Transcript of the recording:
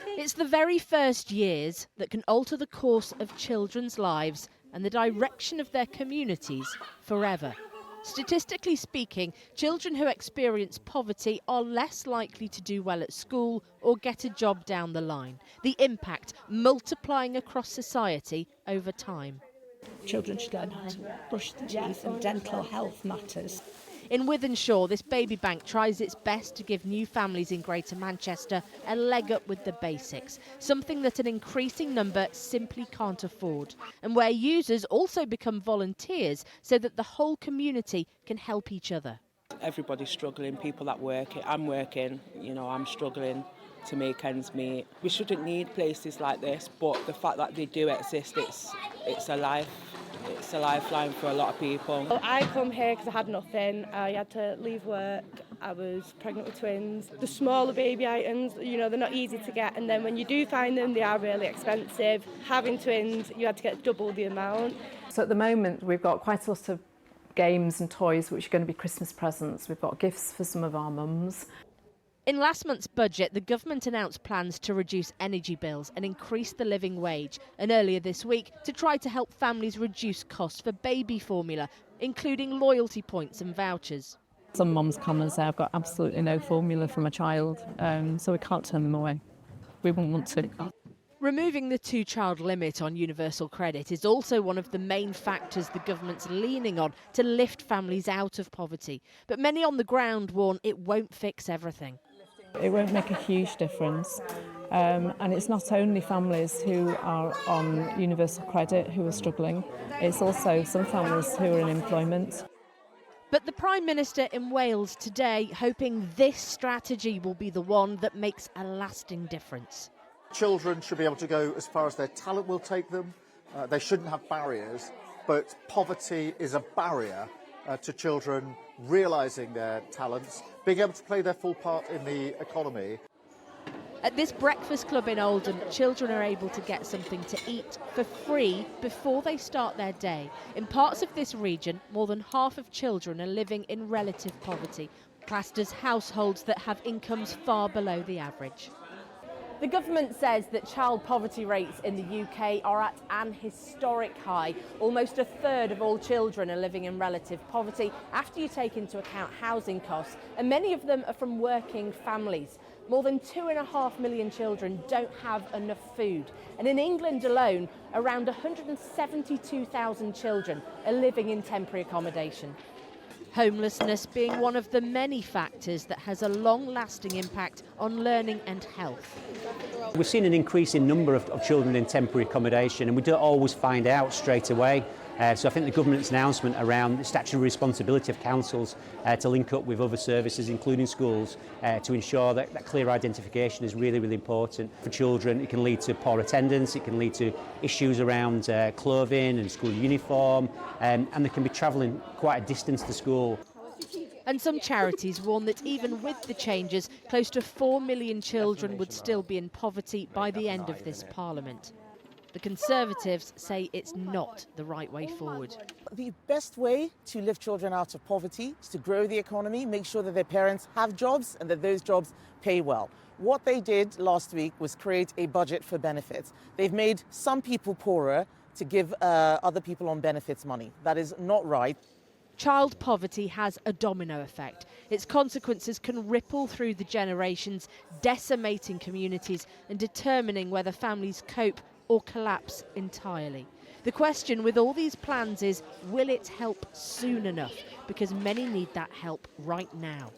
It's the very first years that can alter the course of children's lives and the direction of their communities forever. Statistically speaking, children who experience poverty are less likely to do well at school or get a job down the line, the impact multiplying across society over time. Children should learn how to brush their teeth, and dental health matters. In Wythenshawe, this baby bank tries its best to give new families in Greater Manchester a leg up with the basics, something that an increasing number simply can't afford, and where users also become volunteers so that the whole community can help each other. Everybody's struggling, people that work, I'm working, I'm struggling to make ends meet. We shouldn't need places like this, but the fact that they do exist, it's a lifeline for a lot of people. Well, I come here because I had nothing. I had to leave work. I was pregnant with twins. The smaller baby items, they're not easy to get, and then when you do find them, they are really expensive. Having twins, you had to get double the amount. So at the moment, we've got quite a lot of games and toys which are going to be Christmas presents. We've got gifts for some of our mums. In last month's budget, the government announced plans to reduce energy bills and increase the living wage, and earlier this week to try to help families reduce costs for baby formula, including loyalty points and vouchers. Some mums come and say, I've got absolutely no formula for my child, so we can't turn them away. We wouldn't want to. Removing the two-child limit on universal credit is also one of the main factors the government's leaning on to lift families out of poverty. But many on the ground warn it won't fix everything. It won't make a huge difference. And it's not only families who are on universal credit who are struggling, it's also some families who are in employment. But the Prime Minister in Wales today hoping this strategy will be the one that makes a lasting difference. Children should be able to go as far as their talent will take them. They shouldn't have barriers, but poverty is a barrier to children realising their talents, being able to play their full part in the economy. At this breakfast club in Oldham, children are able to get something to eat for free before they start their day. In parts of this region, more than half of children are living in relative poverty, classed as households that have incomes far below the average. The government says that child poverty rates in the UK are at an historic high. Almost a third of all children are living in relative poverty after you take into account housing costs, and many of them are from working families. More than 2.5 million children don't have enough food. And in England alone, around 172,000 children are living in temporary accommodation. Homelessness being one of the many factors that has a long-lasting impact on learning and health. We've seen an increase in number of children in temporary accommodation, and we don't always find out straight away. So I think the government's announcement around the statutory responsibility of councils to link up with other services, including schools, to ensure that clear identification is really, really important for children. It can lead to poor attendance, it can lead to issues around clothing and school uniform, and they can be travelling quite a distance to school. And some charities warn that even with the changes, close to 4 million children would still be in poverty by the end of this Parliament. The Conservatives say it's not the right way forward. The best way to lift children out of poverty is to grow the economy, make sure that their parents have jobs and that those jobs pay well. What they did last week was create a budget for benefits. They've made some people poorer to give other people on benefits money. That is not right. Child poverty has a domino effect. Its consequences can ripple through the generations, decimating communities and determining whether families cope or collapse entirely. The question with all these plans is, will it help soon enough? Because many need that help right now.